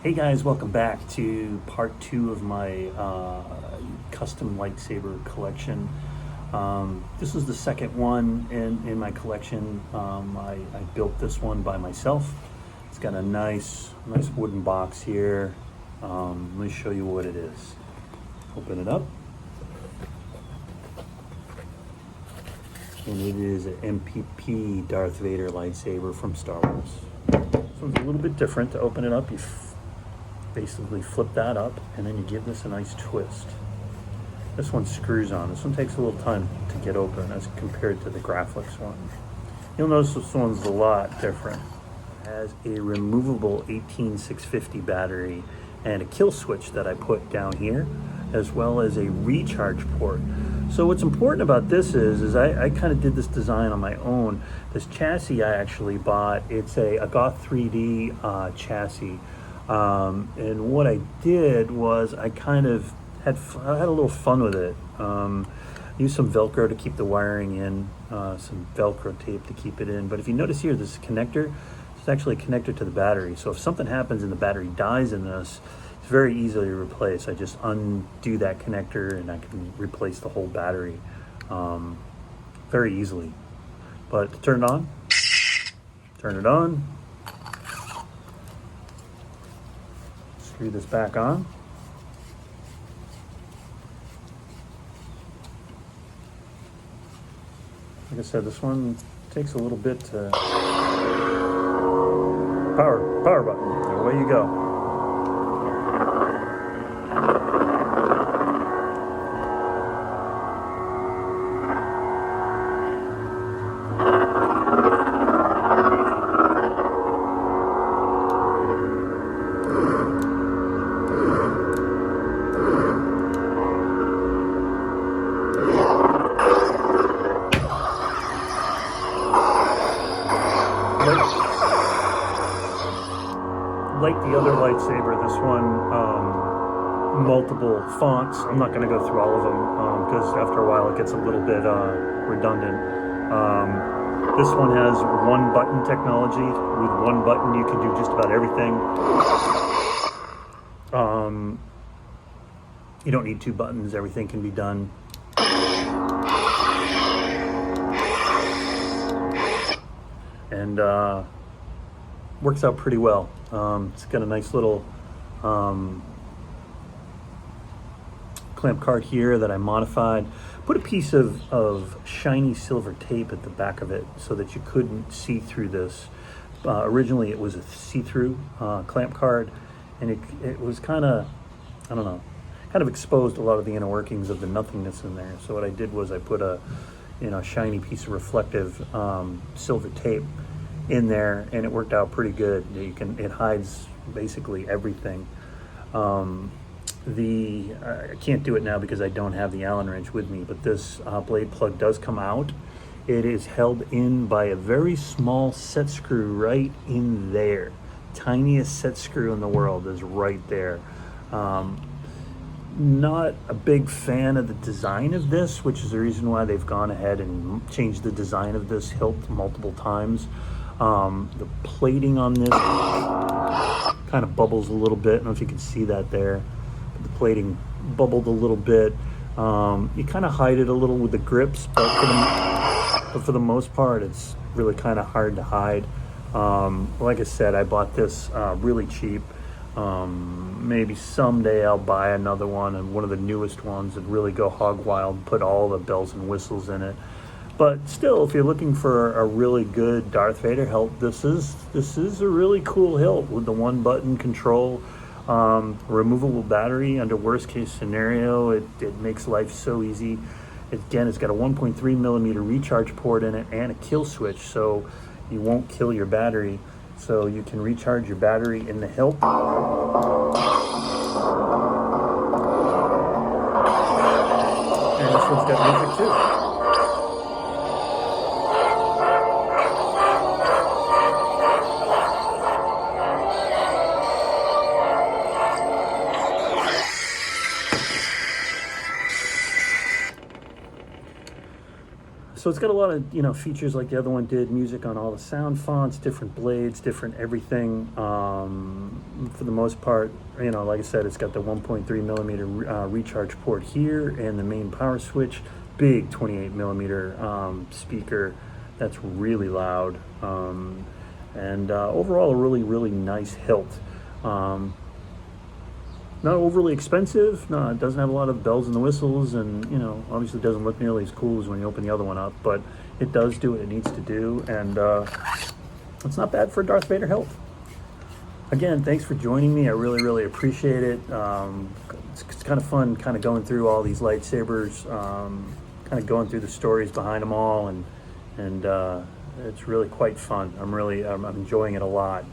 Hey guys, welcome back to part two of my custom lightsaber collection. This is the second one in my collection. I built this one by myself. It's got a nice wooden box here. Let me show you what it is. Open it up. And it is an MPP Darth Vader lightsaber from Star Wars. This one's a little bit different. To open it up, you basically flip that up and then you give this a nice twist. This one screws on. This one takes a little time to get open as compared to the Graphics one. You'll notice this one's a lot different. It has a removable 18650 battery and a kill switch that I put down here, as well as a recharge port. So what's important about this is I kind of did this design on my own. This chassis I actually bought, it's a Goth 3D chassis. And what I did was I kind of had a little fun with it. Used some Velcro to keep the wiring in, some Velcro tape to keep it in. But if you notice here, this connector, it's actually a connector to the battery. So if something happens and the battery dies in this, it's very easily replaced. I just undo that connector and I can replace the whole battery very easily. But to turn it on, turn it on. Screw this back on. Like I said, this one takes a little bit to power button. Away you go. Like the other lightsaber, this one, multiple fonts. I'm not going to go through all of them because after a while it gets a little bit redundant. This one has one button technology. With one button you can do just about everything. You don't need two buttons. Everything can be done. And works out pretty well. It's got a nice little clamp card here that I modified. Put a piece of shiny silver tape at the back of it so that you couldn't see through this. Originally it was a see-through clamp card, and it was kind of, I don't know, kind of exposed a lot of the inner workings of the nothingness in there. So what I did was I put a shiny piece of reflective silver tape in there, and it worked out pretty good. It hides basically everything. I can't do it now because I don't have the Allen wrench with me, but this blade plug does come out. It is held in by a very small set screw right in there. Tiniest set screw in the world is right there. Not a big fan of the design of this, which is the reason why they've gone ahead and changed the design of this hilt multiple times. The plating on this kind of bubbles a little bit. I don't know if you can see that there, but the plating bubbled a little bit. You kind of hide it a little with the grips, but for the most part, it's really kind of hard to hide. Like I said, I bought this really cheap. Maybe someday I'll buy another one, and one of the newest ones, and really go hog wild, put all the bells and whistles in it. But still, if you're looking for a really good Darth Vader hilt, this is a really cool hilt with the one button control, removable battery under worst case scenario. It makes life so easy. Again, it's got a 1.3 millimeter recharge port in it and a kill switch, so you won't kill your battery. So you can recharge your battery in the hilt. And this one's got music too. So it's got a lot of, features like the other one did, music on all the sound fonts, different blades, different everything. For the most part, like I said, it's got the 1.3 millimeter recharge port here and the main power switch, big 28 millimeter speaker that's really loud. And overall, a really, really nice hilt. Not overly expensive. No, it doesn't have a lot of bells and the whistles, and obviously doesn't look nearly as cool as when you open the other one up. But it does do what it needs to do, and it's not bad for a Darth Vader hilt. Again, thanks for joining me. I really, really appreciate it. It's kind of fun, kind of going through all these lightsabers, kind of going through the stories behind them all, and it's really quite fun. I'm enjoying it a lot.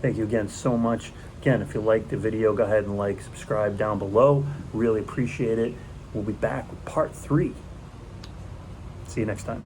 Thank you again so much. Again, if you liked the video, go ahead and subscribe down below. Really appreciate it. We'll be back with part 3. See you next time.